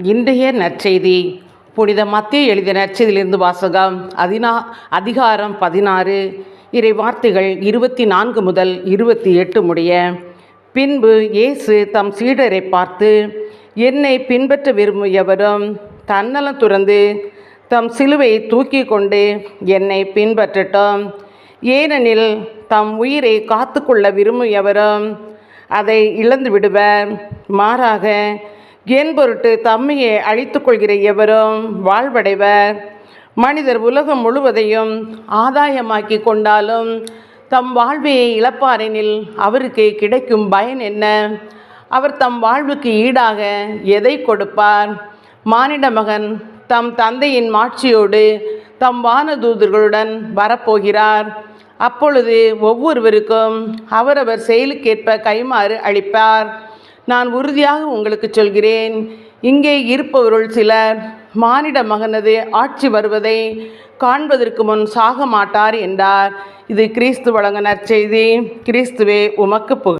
இன்றைய நற்செய்தி புனித மத்தேயு எழுதிய நற்செய்தியிலிருந்து வாசகம். அதிகாரம் 16, இறை வார்த்தைகள் 24 முதல் 28 முடிய. பின்பு இயேசு தம் சீடரை பார்த்து, என்னை பின்பற்ற விரும்பும் எவரும் தன்னலம் துறந்து தம் சிலுவையை தூக்கி கொண்டு என்னை பின்பற்றட்டும். ஏனெனில் தம் உயிரை காத்து கொள்ள விரும்பும் எவரும் அதை இழந்து விடுவர். மாறாக என் பொருட்டு தம்மையை அழித்து கொள்கிற எவரும் வாழ்வடைவர். மனிதர் உலகம் முழுவதையும் ஆதாயமாக்கி கொண்டாலும் தம் வாழ்வையை இழப்பாரெனில் அவருக்கு கிடைக்கும் பயன் என்ன? அவர் தம் வாழ்வுக்கு ஈடாக எதை கொடுப்பார்? மானிட மகன் தம் தந்தையின் மாட்சியோடு தம் வானதூதர்களுடன் வரப்போகிறார். அப்பொழுது ஒவ்வொருவருக்கும் அவரவர் செயலுக்கேற்ப கைமாறு அளிப்பார். நான் உறுதியாக உங்களுக்கு சொல்கிறேன், இங்கே இருப்பவருள் சிலர் மானிட மகனது ஆட்சி வருவதை காண்பதற்கு முன் சாக மாட்டார் என்றார். இது கிறிஸ்து வழங்க நற்செய்தி. கிறிஸ்துவே உமக்கு புகழ்.